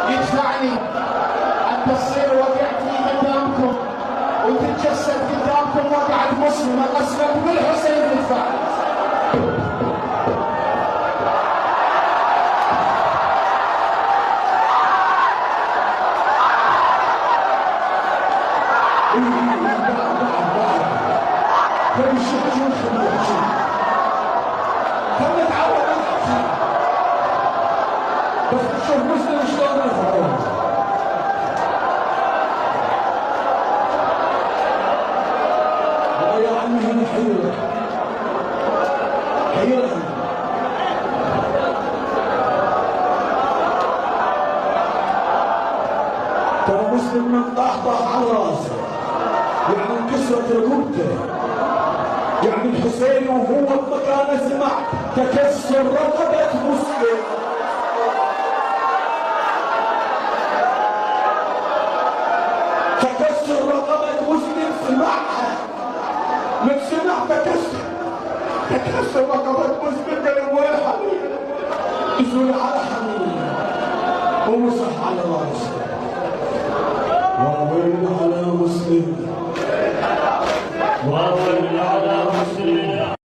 يدفعني حتى تصير وقعتي قدامكم وتتجسد قدامكم وقعت مسلم الاسود بالحسين الدفاعي. بس شوف مسلم شلون رفعوه. يا عمي هنا حيرة حيرة. ترى مسلم من طاح على راسه، يعني انكسرت رقبته، يعني الحسين وهو بمكانه سمع تكسر رقبة مسلم. تكسر رقبة مسلم سمعها، من سمع تكسر رقبة مسلم. قال وين حميد؟ نزول على حميد ومسح على